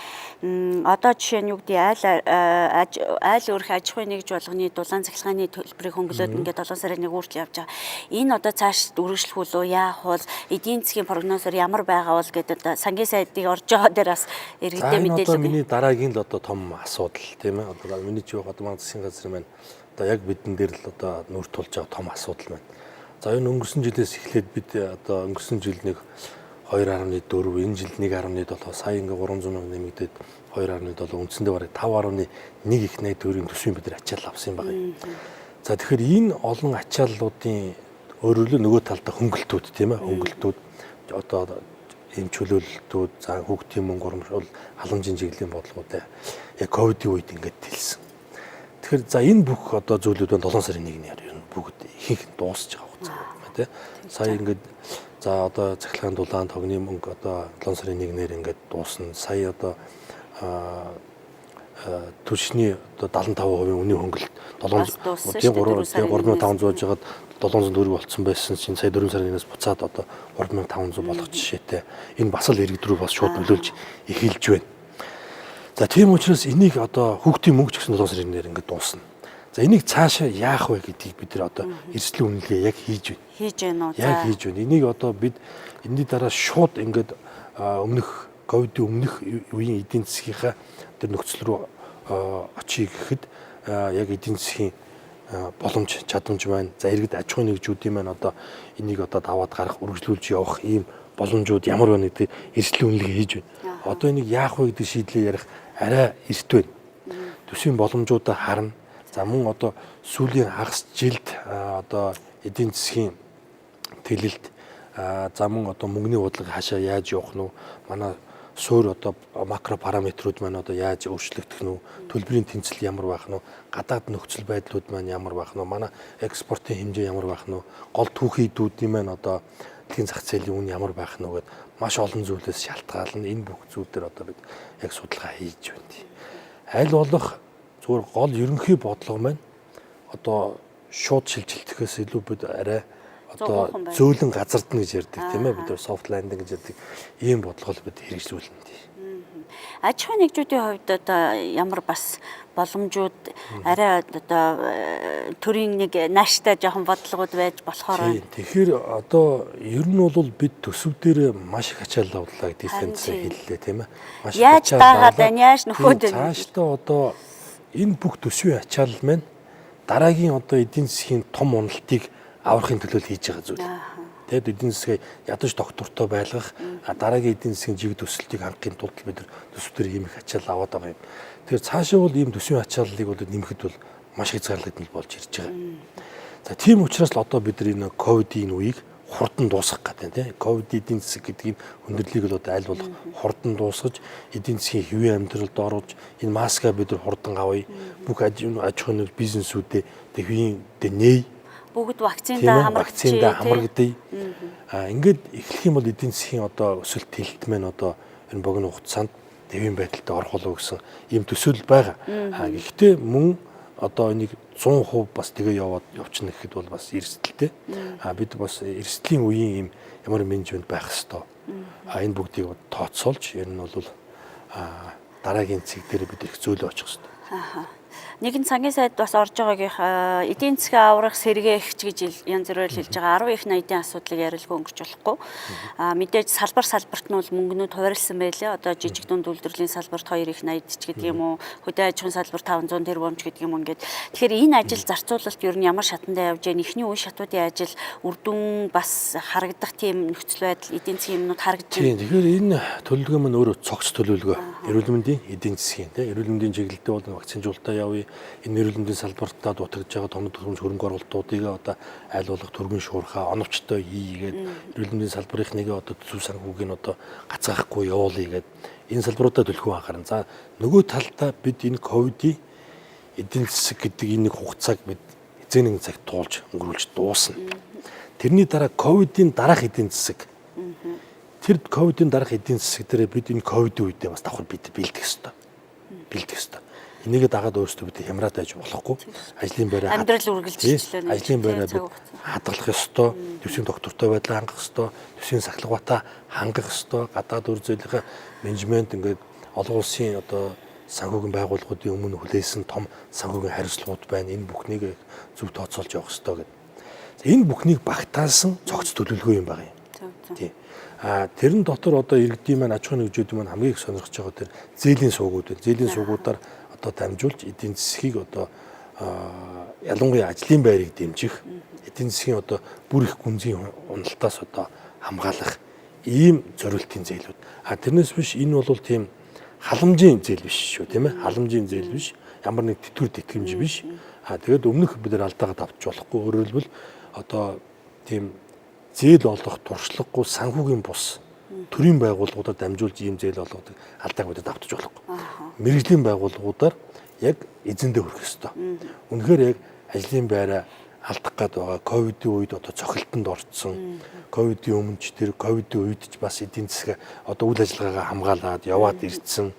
одоо жишээ нь юу гэдэг айл өрх аж ахуйн нэгж болгоны дулаан цахилгааны төлбөрийг хөнгөлөөд ингээд 7 сарын 1 хүртэл явж байгаа. Энэ одоо цааш үргэлжлэх үү яах вэ? Эдийн засгийн прогнозоор ямар байгаа бол гэдэг сангийн сайдыг орж байгаа дээр бас иргэдэд мэдээлэл. Одоо миний дараагийн л одоо том асуудал тийм ээ. Одоо миний ч одоо маань засгийн газрын маань одоо яг бидэн дээр л одоо нүрт тулж байгаа том асуудал байна. За энэ өнгөрсөн жилээс эхлээд бид одоо өнгөрсөн жил нэг 2.4, энэ жил 1.7, сая ингээ 300 мянга нэмэгдээд 2.7, үндсэндээ бараг 5.1 их 80 төгрөгийн төсвийн бид нар ачаал авсан юм байна. За тэгэхээр энэ олон ачааллуудын өөрөөр нөгөө талдаа хөнгөлтүүд тийм ээ хөнгөлтүүд одоо энэ чөлөөлөлтүүд за хүүхдийн мөнгө урамшуул халамжийн чиглэлийн бодлоготой яг ковидын үед ингээд дэлсэн. Тэгэхээр за энэ бүх одоо зүйлүүд 7 сарын 1-ний ер нь бүгд ихэнх дуусч байгаа хугацаа тийм. Сая ингээд за одоо цахилгаан дулаан тогны мөнгө одоо 7 сарын 1-ээр ингээд дуусна. Сая одоо түвшний одоо 75% үнийн хөнгөлөлт 3500 болж байгаад 704 болцсон байсан чинь сая 4 сарын 1-ээс буцаад одоо 3500 болох жишээтэй. Энэ бас л иргэд рүү бас шууд нөлөөлж эхэлж байна. За тийм учраас энийг одоо хүүхдийн мөнгө ч гэсэн 7 сарын 1-ээр ингээд дуусна. За энийг цаашаа яах вэ гэдгийг бид нар одоо эрсдлийн үнэлгээ яг хийж байна. Хийж байна уу? Яг хийж байна. Энийг одоо бид энэний дараа шууд ингээд өмнөх ковидын өмнөх үеийн эдийн засгийнхаа тэр нөхцөл рүү очие гэхэд яг эдийн засгийн боломж чадамж байна. За иргэд аж ахуйн нэгжүүдийн маань одоо энийг одоо даваад гарах, үргэлжлүүлж явах ийм боломжууд ямар байна гэдэг эрсдлийн үнэлгээ хийж байна. Одоо энийг яах вэ гэдэг шийдлээ ярих арай эрт байна. төсвийн боломжуудаа харна. За мөн одоо сүүлийн хагас жилд одоо эдийн засгийн тэлэлт за мөн одоо мөнгөний бодлого хаашаа яаж явах нь манай суур одоо макро параметрууд маань одоо яаж өөрчлөгдөх нь төлбөрийн тэнцэл ямар байх нь гадаад нөхцөл байдлууд маань ямар байх нь манай экспортын хэмжээ ямар байх нь гол түүхийдүүдийн маань одоо дэлхийн зах зээлийн үн ямар байх нь гэдэг маш олон зүйлээс шалтгаална. Энэ бүх зүйлээр одоо бид яг судалгаа хийж байна. Аль болох зүгээр гол ерөнхий бодлого маань одоо шууд шилжилтэхээс илүү бид арай одоо зөөлөн газардна гэж ярьдаг тийм ээ, бид soft landing гэж ярьдаг ийм бодлогол бид хэрэгжүүлнэ. Аж ахуйн нэгжүүдийн хувьд одоо ямар бас боломжууд арай одоо төрийн нэг нааштай жоохон бодлогууд байж болохоор тэгэхээр одоо ер нь бол бид төсөв дээр маш их ачаал авлаа гэдгийг хэллээ тийм ээ. Маш яаж дагаад байна, яаж нөхөд байна. Цаашдаа одоо энэ бүх төсвийн ачаал маань дараагийн одоо эдийн засгийн том уналтыг аврахын төлөө хийж байгаа зүйл. Тэгэд эдийн засгийг ядаж доктортой байлгах дараагийн эдийн засгийн жиг төсөлтийг хангахын тулд бид төсвтөр ийм их ачаал аваад байгаа юм. Тэгэхээр цаашаа бол ийм төсвийн ачааллыг бол нэмэхэд бол маш хязгаарлагдмал болж ирж байгаа. За тийм учраас л одоо бид энэ ковидын үеийг хурдан дуусгах гэдэг тийм. Ковид эдийн засаг гэдгийг хүндрэлийг л одоо аль болох хурдан дуусгаж эдийн засгийн хэвийн амьдралд оруулж энэ маска бид нар хурдан авъя. Бүх аж ахуйн бизнесүүдэд хэвийн нээ бүгд вакциндаа хамрагдъя. Ингээд эхлэх юм бол эдийн засгийн одоо өсөлт тэлэлт маань одоо энэ богино хугацаанд дэвийн байдалд орох болов гэсэн ийм төсөөл байгаа. Гэхдээ мөн одоо энийг 100% бас тэгээ явчихна гэхэд бол бас эрсдэлтэй. Бид бас эрсдлийн үеийн ийм ямар менежмент байх хэвээр. Энэ бүгдийг тооцоолж ер нь бол дараагийн цэг дээр бид их зөөлөө очих хэвээр. Нэгэн цагийн сайд бас орж байгаагийнх эдийн засгийн аврах сэргээгч гэж янз бүрээр хэлж байгаа 10 их найдын асуудлыг ярилгүй өнгөрч болохгүй. Мэдээж салбарт нь бол мөнгнүүд хуваарилсан байлээ. Одоо жижиг дунд үйлдвэрлэлийн салбарт 2 их найд ч гэдэг юм уу, хөдөө аж ахуйн салбарт 500 тэрбум ч гэдэг юм ингээд. Тэгэхээр энэ ажил зарцуулалт ер нь ямар шатандаа явж байна? Эхний үе шатуудын ажил үр дүн бас харагдах тийм нөхцөл байдал эдийн засгийн юмнууд харагдж байна. Тэгэхээр энэ төлөвлөгөө маань өөрөө цогц төлөвлөгөө. Эрүүл мэндийн эдийн засгийн эрүүл мэндийн чиглэлдээ бол вакцинжуулалтаа явъя. Энэ эрүүл мэндийн салбартаа дутагдж байгаа тоног төхөөрөмж хөрөнгө оруулалтуудыг одоо аль болох түргэн шуурхаа оновчтой хийгээд эрүүл мэндийн салбарынхныг одоо төсөв санхүүгийг одоо гацаахгүй явуулъя гэдэг энэ салбаруудаа төлхөө анхаарна. За нөгөө талдаа бид энэ ковидын эдийн засаг гэдэг энэ хугацааг бид эзэн нэг цаг туулж өнгөрүүлж дуусна. Тэрний дараа ковидын дараах эдийн засаг тэр ковидын дараах эдийн засаг дээр бид энэ ковидын үедээ бас давхар бид бэлдэх ёстой. Энийг дагаад өөрсдөө бид хямраад байж болохгүй. Ажлын байраа амьдрал үргэлжлүүлж ажлын байраа бид хадгалах ёстой. Төсвийн доктортой байдлаа хангах ёстой. Төсвийн сахилгаватаа хангах ёстой. Гадаад үр зөөлийнхээ менежмент ингээд олон улсын одоо санхүүгийн байгууллагуудын өмнө хүлээсэн том санхүүгийн хариуцлагууд байна. Энэ бүхнийг зөв тооцоолж явах ёстой гэдэг. Энэ бүхнийг багтаасан цогц төлөвлөгөө юм байна. Тийм. Тэрэн дотор одоо иргэдийн маань аж ахуйн нэгжүүдийн маань хамгийн их сонирхож байгаа тэр зээлийн суугууд байна. Зээлийн суугуудаар одоо дамжуулж эдийн засгийг одоо ялангуяа ажлын байрыг дэмжих, эдийн засгийн одоо бүр их гүнзгий уналтаас одоо хамгаалах ийм зорилтын зээлүүд. Тэрнээс биш энэ бол тийм халамжийн зээл биш шүү, тийм ээ? Халамжийн зээл биш. Ямар нэг тэтгэвэр тэтгэмж биш. Тэгээд өмнөх бид нар алдаагаа давтж болохгүй. Өөрөөр хэлбэл одоо тийм зээл олох туршлагагүй санхүүгийн бус төрийн байгууллагуудаар дамжуулж ийм зээл олгодог алдааг бид давтаж болохгүй. Мэргэжлийн байгууллагуудаар яг эзэндээ хүрэх ёстой. Үнэхээр яг ажлын байраа алдах гад байгаа ковидын үед одоо цохилтонд орцсон. Ковидын өмнө ч тэр ковидын үед ч бас эдийн засаг одоо үйл ажиллагаагаа хамгаалаад яваад ирсэн.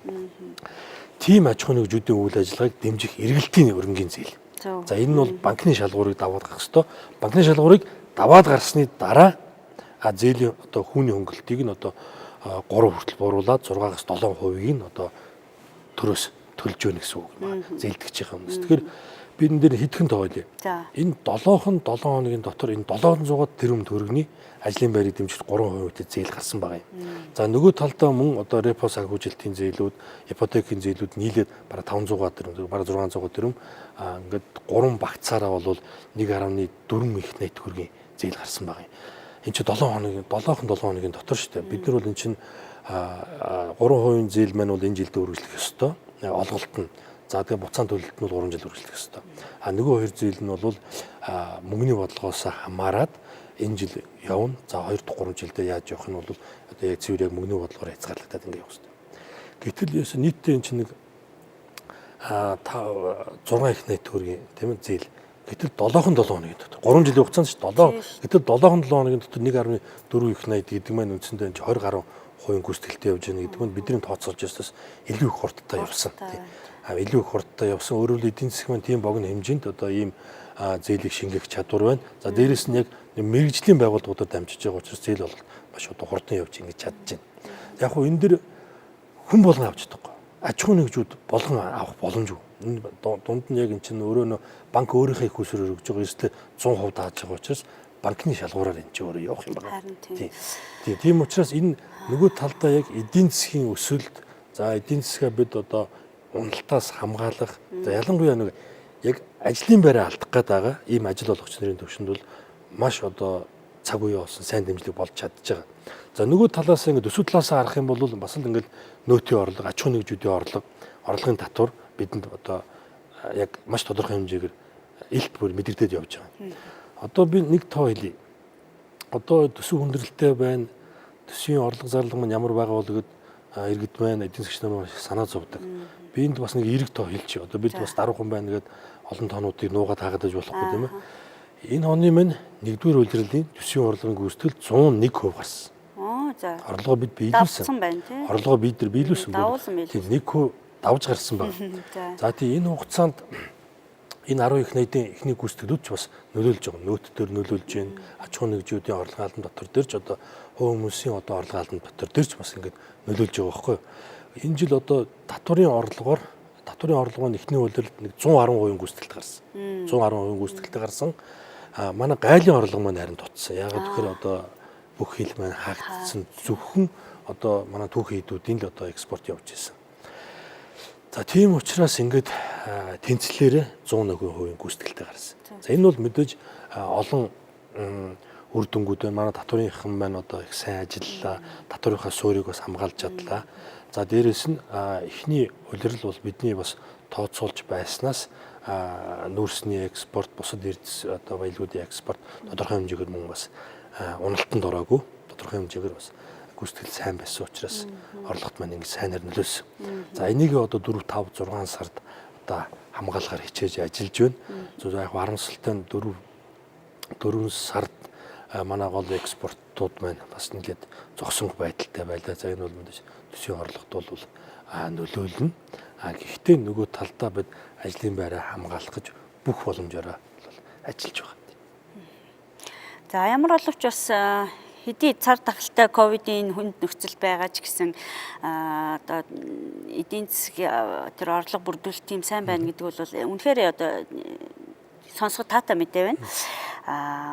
Тийм аж ахуйн нэгжүүдийн үйл ажиллагааг дэмжих эргэлтийн өрнгийн зээл. За энэ нь бол банкны шалгуурыг даваад гарах ёстой. Банкны шалгуурыг даваад гарсны дараа зээлийн одоо хүүний хөнгөлтийг нь одоо 3 хүртэл бууруулад 6-аас 7% нь одоо төрөөс төлж өгнө гэсэн үг юм байна. Зээлдэгч байгаа хүмүүс. Тэгэхээр би энэ дээр хэдхэн тоолъё. Энэ 7 хоногийн дотор энэ 700 тэрбум төгрөгийн ажлын байрыг дэмжих 3% зээл гарсан байгаа юм. За нөгөө талдаа мөн одоо репо санхүүжилтийн зээлүүд, ипотекийн зээлүүд нийлээд бараг 500 тэрбум, бараг 600 тэрбум ингээд 3 багцаараа бол 1.4 их найт төгрөгийн зээл гарсан байгаа юм. Энэ чинь 7 хоногийн дотор шүү дээ. Бид нар бол энэ чинь 3% зээл маань бол энэ жилдээ үргэлжлэх ёстой. Олголт нь. За тэгээ буцаан төлөлт нь 3 жил үргэлжлэх ёстой. А нөгөө хоёр зүйл нь бол мөнгөний бодлогоос хамаарат энэ жил явна. За 2-3 жилдээ яаж явах нь бол одоо яг цэвэр яг мөнгөний бодлогоор хязгаарлагдаад ингэ явах ёстой. Гэтэл ерөөсөө нийтдээ энэ чинь нэг 6 их найт төгрөгийн тийм ээ зээл. Гэтэл 7-7 хоногийн дотор 3 жилийн хугацаанд ч 7 гэтэл 7-7 хоногийн дотор 1.4 их найт гэдэг маань үндсэндээ 20 гаруй хувийн гүйцэтгэлтэй явж байгаа гэдэг нь бидний тооцоолж яснаас илүү их хурдтай явсан. Илүү их хурдтай явсан. Өөрөөр хэлбэл эдийн засаг маань тийм богино хэмжээнд одоо ийм зээлийг шингээх чадвар байна. За дээрэс нь яг мэрэгжлийн байгууллагуудад дамжиж байгаа учраас зээл бол маш одоо хурдан явж ингэж чадчихна. Яг хөө энэ дэр хүн болгон авч чадахгүй. Аж ахуй нэгжүүд болгон авах боломжгүй. Энэ дунд нь яг эн чинь өөрөө нөө банк өөрийнхөө их усрээр өгж байгаа эрсдэл 100% дааж байгаа учраас банкны шалгуураар энэ ч өөрөө явах юм байна. Тийм учраас энэ нөгөө талдаа яг эдийн засгийн өсөлт за эдийн засгаа бид одоо уналтаас хамгаалах за ялангуяа нэг яг ажлын байраа алдах гээд байгаа ийм ажил олгогч нарын төвшөнд бол маш одоо цаг үе болсон сайн дэмжлэг болж чадж байгаа. За нөгөө талаас ингээд төсөв талаас харах юм бол бас л ингээд нөөтийн орлого, аж ахуй нэгжүүдийн орлогын татвар бидэнд одоо яг маш тодорхой хэмжээгээр илт бүр мэдэгдээд явж байгаа. Одоо би нэг тоо хэлье. Одоо төсөв хүндрэлтэй байна. Төсвийн орлого зарлага маань ямар байгаа бол гэд иргэд байна, эдийн засгч нар маш санаа зовдөг. Би энд бас нэг эрэг тоо хэлчих. Одоо бид бас даруухан байна гэд олон тоонуудыг нуугаад хаагадаж болохгүй тийм ээ. Энэ оны маань 1-р улирлын төсвийн орлогын гүйцэтгэл 101% гарсан. За. Орлогоо бид биелүүлсэн. Орлогоо бид нар биелүүлсэн. Тийм 1% давж гарсан байна. За тийм энэ хугацаанд энэ 10 их найдын эхний гүйцэтгэлүүд ч бас нөлөөлж байгаа. Нөөттөөр нөлөөлж байна. Аж ахуй нэгжүүдийн орлогын албан дотор дээр ч одоо хувь хүмүүсийн одоо орлогын албан дотор дээр ч бас ингэж нөлөөлж байгаа байхгүй юу. Энэ жил одоо татварын орлогоо эхний улирлд нэг 110% гүйцэтгэлтэй гарсан. 110% гүйцэтгэлтэй гарсан. Манай гайлын орлого маань харин тутсан. Яагаад гэхээр одоо бүх хил маань хаагдсан зөвхөн одоо манай түүхэн хэдүүдийн л одоо экспорт явж байсан. За тийм учраас ингээд тэнцлээрээ 101% гүйцэтгэлтэй гарсан. За энэ бол мэдээж олон үр дүнгууд байна. Манай татварынхан маань одоо их сайн ажиллалаа. Татварынхаа суурийг бас хамгаалж чадлаа. За дээрэс нь эхний улирал бол бидний бас тооцоолж байснаас нүүрсний экспорт, бусад эрдэс одоо баялагуудын экспорт тодорхой хэмжээгээр мөн бас уналтанд ороогүй. Тодорхой хэмжээгээр бас гүйцэтгэл сайн байсан учраас орлогот маань ингэ сайнаар нөлөөсөн. За энийг одоо 4, 5, 6 сард одоо хамгаалахаар хичээж ажиллаж байна. За яг харамсалтай нь 4 сард манай гол экспортууд маань бас нэлээд зогсон байдалтай байлаа. За энэ бол мэдээж төсвийн орлогот бол нөлөөлнө. Гэхдээ нөгөө талдаа бид ажлын байраа хамгаалах гэж бүх боломжоор ажиллаж байгаа. За ямар боловч бас хэдий цар тахалтай ковидын хүнд нөхцөл байгаа ч гэсэн одоо эдийн засгийн тэр орлого бүрдүүлэлт тийм сайн байна гэдэг бол үнэхээр одоо сонсоход таатай мэдээ байна.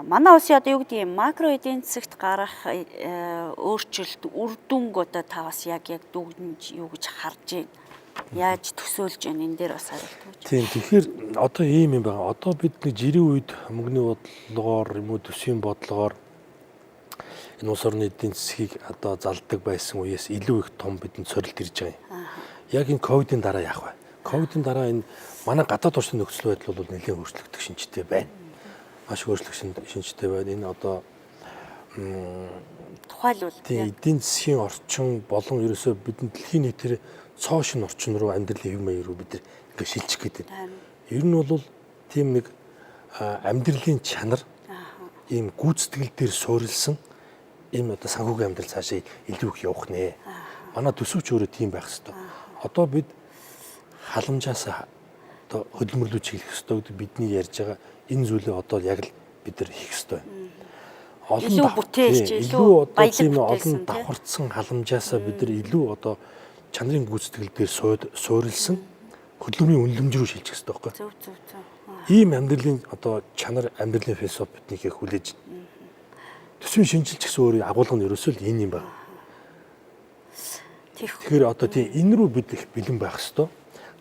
Манай улсын одоо юу гэдэг юм макро эдийн засагт гарах өөрчлөлт үр дүнг одоо та бас яг дүгнж юу гэж харж байна. Яаж төсөөлж байна энэ дээр бас хариулт өгч. Тийм тэгэхээр одоо ийм юм байгаа. Одоо бид нэг жирийн үед мөнгөний бодлогоор юм уу төсвийн бодлогоор энэ улс орны эдийн засгийг одоо залдаг байсан үеэс илүү их том бидэнд сорилт ирж байгаа юм. Яг энэ ковидын дараа яах вэ? Ковидын дараа энэ манай гадаад орчны нөхцөл байдал бол нэлээд өөрчлөгдөх шинжтэй байна. Маш өөрчлөгдөх шинжтэй байна. Энэ одоо тухайлбал эдийн засгийн орчин болон ерөөсөө бидний дэлхийн нийтээр цоошин орчин руу амьдралын хэв маяг руу бид нар ингээд шилжих гэдэг. Ер нь бол тийм нэг амьдралын чанар ийм гүйцэтгэл дээр суурилсан ийм одоо санхүүгийн амьдрал цаашаа илүү их явах нэ. Манай төсөвч өөрөө тийм байх хэвээр. Одоо бид халамжаас одоо хөдөлмөрлөж хэлэх хэвээр гэдэг бидний ярьж байгаа энэ зүйлээ одоо яг л бид нар хийх хэвээр. Илүү бүтээлч, илүү баялаг олон давхарцсан халамжаасаа бид нар илүү одоо чанарын гүйцэтгэл дээр суурилсан хөдөлмөрийн үнэлэмж рүү шилжих хэрэгтэй байхгүй. Зөв. Ийм амьдралын одоо чанар амьдралын философи биднийг хүлээж байна. Төсвийн шинжилж гэсэн өөрийн агуулга нь ерөөсөө л энэ юм байна. Тэгэхээр одоо тийм энэ рүү бид их бэлэн байх хэрэгтэй.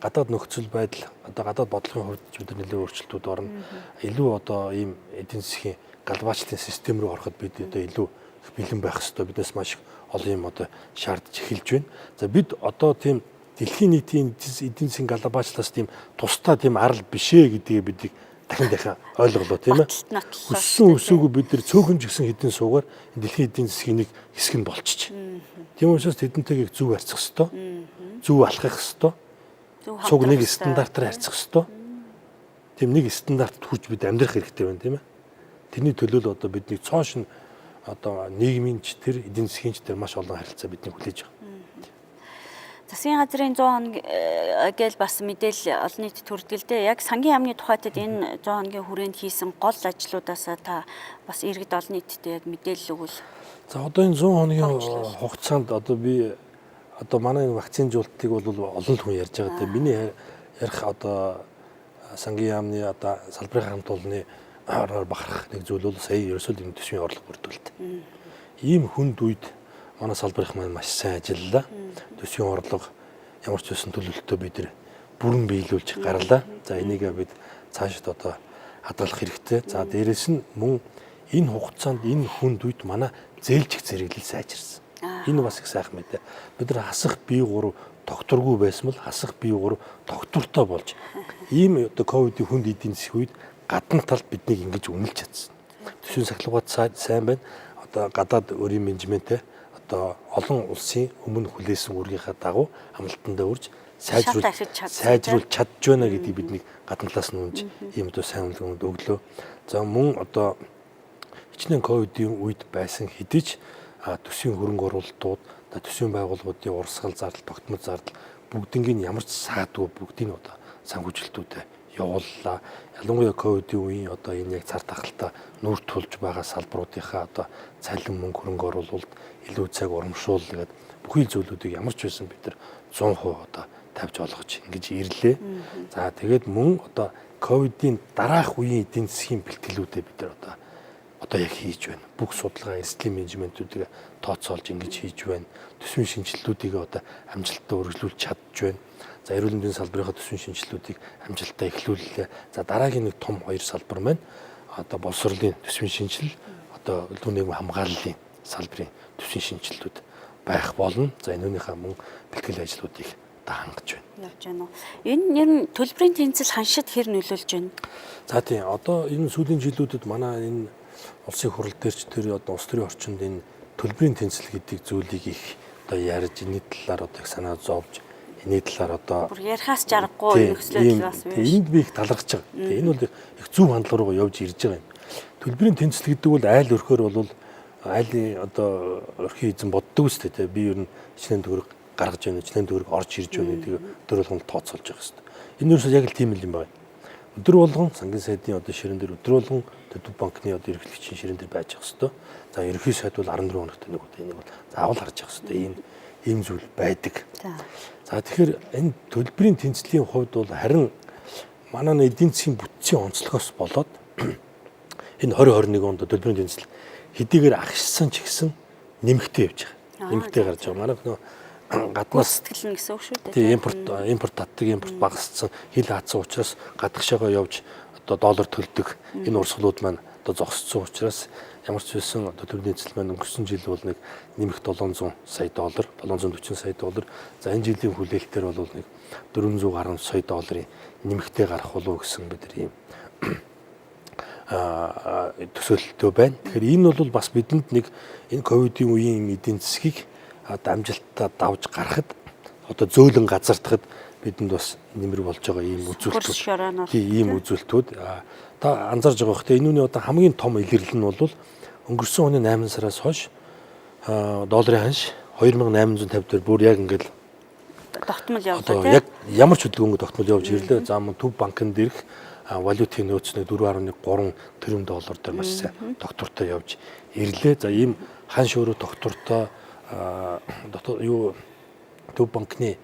Гадаад нөхцөл байдал одоо гадаад бодлогын хувьд ч бид нэлээд өөрчлөлтүүд орно. Илүү одоо ийм эдийн засгийн галбаачлалын систем рүү ороход бид одоо илүү бэлэн байх хэрэгтэй. Биднээс маш олон юм одоо шаардж эхэлж байна. За бид одоо тийм дэлхийн нийтийн эдийн засгийн галбаачлалаас тийм тусдаа тийм арал бишээ гэдгийг бидийг дахин ойлголоо тийм ээ. Өссөн өсөөгүй бид нар цөөхөн ч гэсэн хэдэн суугаар дэлхийн эдийн засгийн нэг хэсэг нь болчих. Тийм учраас тэдэнтэйг зөв харьцах хэвээр, зөв алхах хэвээр, цуг нэг стандартаар харьцах хэвээр. Тийм нэг стандартад хүрч бид амьдрах хэрэгтэй байна тийм ээ. Тэрний төлөө л одоо бидний цоошин одоо нийгмийн ч тэр эдийн засгийн ч тэр маш олон харилцаа бидний хүлээж байгаа. Засгийн газрын 100 хоног гээл бас мэдээлэл олон нийтэд төрдөг л дээ. Яг сангийн яамны тухайд энэ 100 хоногийн хүрээнд хийсэн гол ажлуудаасаа та бас иргэд олон нийтэд яг мэдээлэл өгвөл. За одоо энэ 100 хоногийн хугацаанд одоо би одоо манай вакцинжуулалтыг бол олон хүн ярьж байгаа дээ. Миний ярих одоо сангийн яамны одоо салбарын хамт олонны араар бахарх нэг зүйл бол сая ерөөсөө энэ төсвийн орлого бүрдүүлэлт. Ийм хүнд үед манай салбарынх маань маш сайн ажиллалаа. Төсвийн орлого ямар ч байсан төлөвлөлтөө бид нэр бүрэн биелүүлж гарлаа. За энийг бид цаашид одоо хадгалах хэрэгтэй. За дээрэс нь мөн энэ хугацаанд энэ хүнд үед манай зээлжих зэрэглэл сайжирсан. Энэ бас их сайхан мэдээ. Бид нар хасах бие гурав докторгүй байсан бол хасах бие гурав доктортой болж ийм одоо ковидын хүнд эдийн засгийн үед гадна талд биднийг ингэж үнэлж чадсан. Төсвийн сахилгууд сайн байна. Одоо гадаад өрийн менежменттэй одоо олон улсын өмнө хүлээсэн үргийнхаа дагуу амлалтандаа үрж сайжруулж чадж байна гэдгийг бидний гадна талаас нь үнж ийм одоо сайн үнэлгээнд өглөө. За мөн одоо хичнээн ковидын үед байсан хэдий ч төсвийн хөрөнгө оруулалтууд, төсвийн байгууллагуудын урсгал зардал, тогтмол зардал бүгднийг ямар ч саадгүй бүгдийг одоо санхүүжилтүүдэд явууллаа. Ялангуяа ковидын үеийн одоо энэ яг цар тахалтай нүүр тулж байгаа салбаруудынхаа одоо цалин мөнгө хөрөнгө оруулалт илүү цаг урамшууллаа гэдэг бүхий зүйлүүдийг ямар ч байсан бид нар 100% одоо тавьж олгож ингэж ирлээ. За тэгээд мөн одоо ковидын дараах үеийн эдийн засгийн бэлтгэлүүдээ бид нар одоо яг хийж байна. Бүх судалгаа, эрсдлийн менежментүүдийг тооцоолж ингэж хийж байна. Төсвийн шинжилтүүдийг одоо амжилттай үргэлжлүүлж чадж байна. За эрүүл мэндийн салбарынхаа төсвийн шинжилтүүдийг амжилттай эхлүүллээ. За дараагийн нэг том хоёр салбар маань одоо боловсролын төсвийн шинжил, одоо өдөө нийгэм хамгааллын салбарын төсвийн шинжилтүүд байх болно. За энүүнийхээ мөн бэлтгэл ажлуудыг хангаж байна. Явж байна уу? Энэ ер нь төлбөрийн тэнцэл ханшид хэр нөлөөлж байна? За тийм одоо энэ сүүлийн жилүүдэд манай энэ улсын хурал дээрч тэр одоо улс төрийн орчинд энэ төлбөрийн тэнцэл гэдэг зүйлийг их одоо ярьж энэ талаар одоо их санаа зовж энэ талаар одоо бүр ярихаас жаргагүй нөхцөлөд бас байна. Энд би их талархаж байгаа. Энэ бол их зөв хандлага руу явж ирж байгаа юм. Төлбөрийн тэнцэл гэдэг бол айл өрхөөр бол айлын одоо өрхийн эзэн боддог үстэй те би ер нь хичнээн төгрөг гаргаж байна, хичнээн төгрөг орж ирж байна гэдгийг өдөр болгон тооцоолж байгаа хэвээр. Энэ юусоо яг л тийм л юм байна. Өдөр болгон сангийн сайдын одоо ширэн дээр өдөр болгон төв банкны одоо эрхлэгчийн ширэн дээр байж байгаа хэвээр. За ерөнхий сайд бол 14 хоногт нэг удаа энийг бол заавал харж байгаа хэвээр. Ийм зүйл байдаг. За тэгэхээр энэ төлбөрийн тэнцлийн хувьд бол харин манай эдийн засгийн бүтцийн онцлогоос болоод энэ 2021 онд төлбөрийн тэнцэл хэдийгээр агшсан ч гэсэн нэмэгдээ явж байгаа. Нэмэгдээ гарч байгаа. Манай гаднаас сэтгэлнэ гэсэн үг шүү дээ. Тийм импорт татдаг, импорт багассан, хил хаацсан учраас гадагшаага явж одоо доллар төлдөг энэ урсгалууд маань одоо зогссон учраас ямар ч байсан одоо төлбөрийн тэнцэл маань өнгөрсөн жил бол нэг нэмэх 700 сая доллар, 740 сая доллар. За энэ жилийн хүлээлтээр бол нэг 400 гаруй сая долларын нэмэгдээ гарах болов гэсэн бид нар ийм төсөөлөлтөө байна. Тэгэхээр энэ бол бас бидэнд нэг энэ ковидын үеийн эдийн засгийг амжилттай давж гарахад одоо зөөлөн газардахад бидэнд бас нэмэр болж байгаа ийм үзүүлэлтүүд. Ийм үзүүлэлтүүд та анзаарж байгаа хэрэг. Энүүний одоо хамгийн том илэрлэл нь бол өнгөрсөн оны 8 сараас хойш долларын ханш 2850 төгрөг бүр яг ингээл тогтмол явлаа тийм. Яг ямар ч хөдөлгөөнгөө тогтмол явж ирлээ. За мөн төв банкнд ирэх валютын нөөцний 4.3 тэрбум доллар дээр маш сайн доктортой явж ирлээ. За ийм ханш өөрөө доктортой төв банкны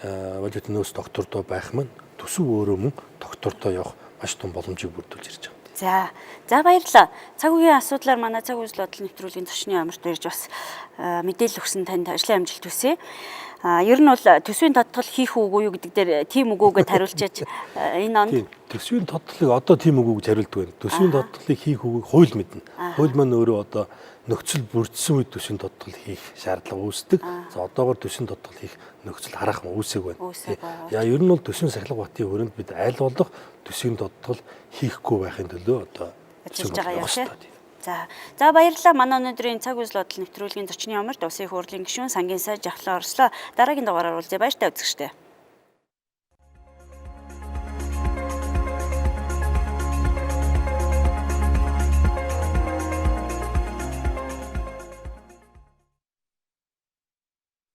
валютын нөөц доктортой байх маань төсөв өөрөө мөн доктортой явах маш том боломжийг бүрдүүлж ирж байгаа. За баярлалаа. Цаг үеийн асуудлаар манай цаг үйл бодлого нэвтрүүлгийн зочны амарт ирж бас мэдээлэл өгсөн танд ажлын амжилт хүсье. Ер нь бол төсвийн тодтол хийх үгүй юу гэдэг дээр тийм үгүйгээд хариулчаач энэ онд. Төсвийн тодтолыг одоо тийм үгүй гэж хариулдаг байна. Төсвийн тодтолыг хийх үгийг хууль мэднэ. Хууль маань өөрөө одоо нөхцөл бүрдсэн үед төсвийн додтол хийх шаардлага үүсдэг. За одоогоор төсвийн додтол хийх нөхцөл хараахан үүсээг байна. Яа ер нь бол төсвийн сахилга батын хүрээнд бид аль болох төсвийн додтол хийхгүй байхын төлөө одоо ажиллаж байгаа юм шиг. За баярлалаа. Манай өнөөдрийн цаг үйл бодол нэвтрүүлгийн зочны ямарт Улсын их хурлын гишүүн Сангийн сайд Жавхлан Орслоо. Дараагийн дугаараар уулзъя. Баяртай үзэгчдээ.